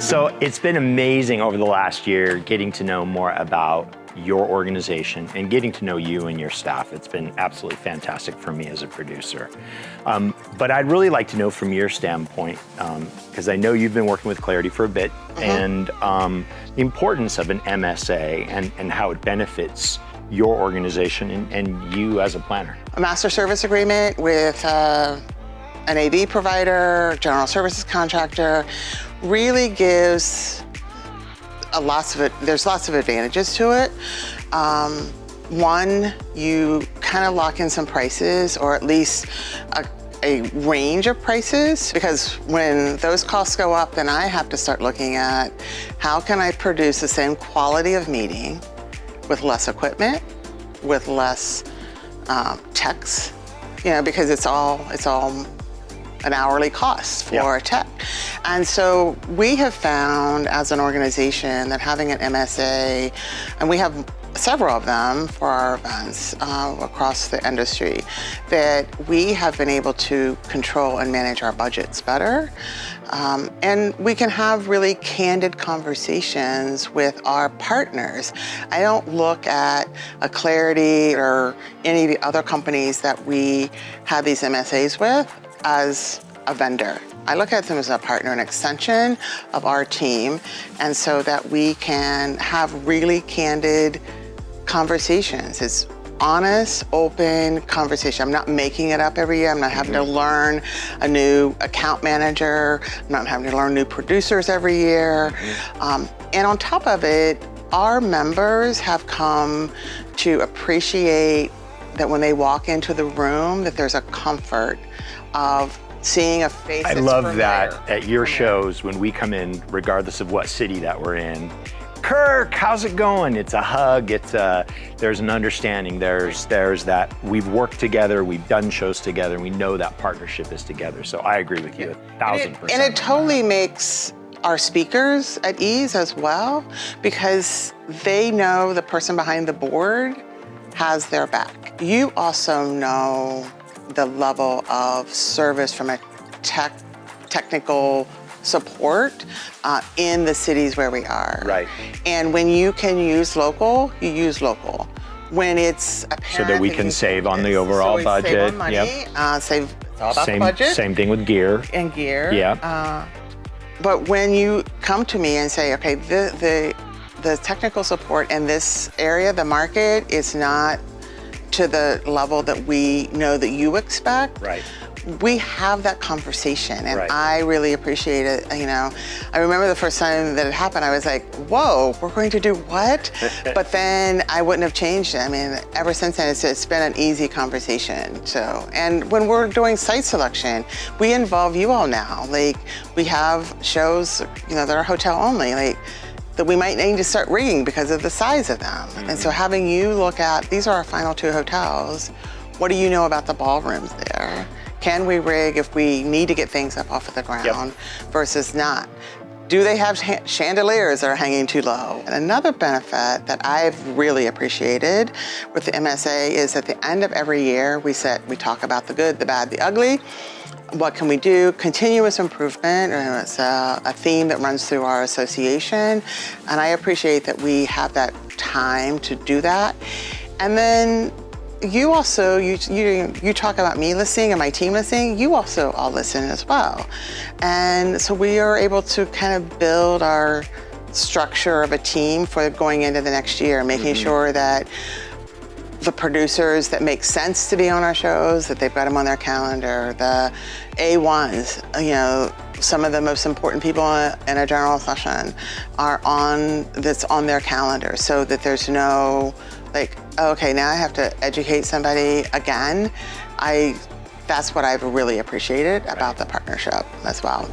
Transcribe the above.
So it's been amazing over the last year getting to know more about your organization and getting to know you and your staff. It's been absolutely fantastic for me as a producer. But I'd really like to know from your standpoint, because I know you've been working with Clarity for a bit, and the importance of an MSA and how it benefits your organization and you as a planner. A master service agreement with an AV provider, general services contractor, really gives there's lots of advantages to it. One, you kind of lock in some prices, or at least a range of prices, because when those costs go up, then I have to start looking at how can I produce the same quality of meeting with less equipment, with less techs, because it's all an hourly cost for a tech. And so we have found as an organization that having an MSA, and we have several of them for our events across the industry, that we have been able to control and manage our budgets better. And we can have really candid conversations with our partners. I don't look at a Clarity or any of the other companies that we have these MSAs with as a vendor. I look at them as a partner, an extension of our team, and so that we can have really candid conversations. It's honest, open conversation. I'm not making it up every year. I'm not having to learn a new account manager. I'm not having to learn new producers every year. And on top of it, our members have come to appreciate that when they walk into the room, that there's a comfort of seeing a face that's familiar. I love that at your shows when we come in, regardless of what city that we're in, Kirk, how's it going? It's a hug, there's an understanding, there's that we've worked together, we've done shows together, and we know that partnership is together. So I agree with you 1,000%. And it totally makes our speakers at ease as well, because they know the person behind the board has their back. You also know the level of service from a technical support in the cities where we are. Right. And when you can use local, you use local. When it's apparent so that we can save on the overall budget. Save on money, save all about the budget. Same thing with gear. And gear. Yeah. But when you come to me and say, okay, the technical support in this area, the market is not to the level that we know that you expect. Right. We have that conversation, and right. I really appreciate it. I remember the first time that it happened, I was like, whoa, we're going to do what? But then I wouldn't have changed it. I mean, ever since then, it's been an easy conversation. So, and when we're doing site selection, we involve you all now. Like, we have shows, that are hotel only, that we might need to start rigging because of the size of them. And so having you look at, these are our final 2 hotels. What do you know about the ballrooms there? Can we rig if we need to get things up off of the ground versus not? Do they have chandeliers that are hanging too low? And another benefit that I've really appreciated with the MSA is at the end of every year, we talk about the good, the bad, the ugly. What can we do? Continuous improvement, it's a theme that runs through our association. And I appreciate that we have that time to do that. And then you also, you talk about me listening and my team listening, you also all listen as well. And so we are able to kind of build our structure of a team for going into the next year, making sure that the producers that make sense to be on our shows, that they've got them on their calendar, the A1s, some of the most important people in a general session are that's on their calendar, so that there's no, okay, now I have to educate somebody again. That's what I've really appreciated about the partnership as well.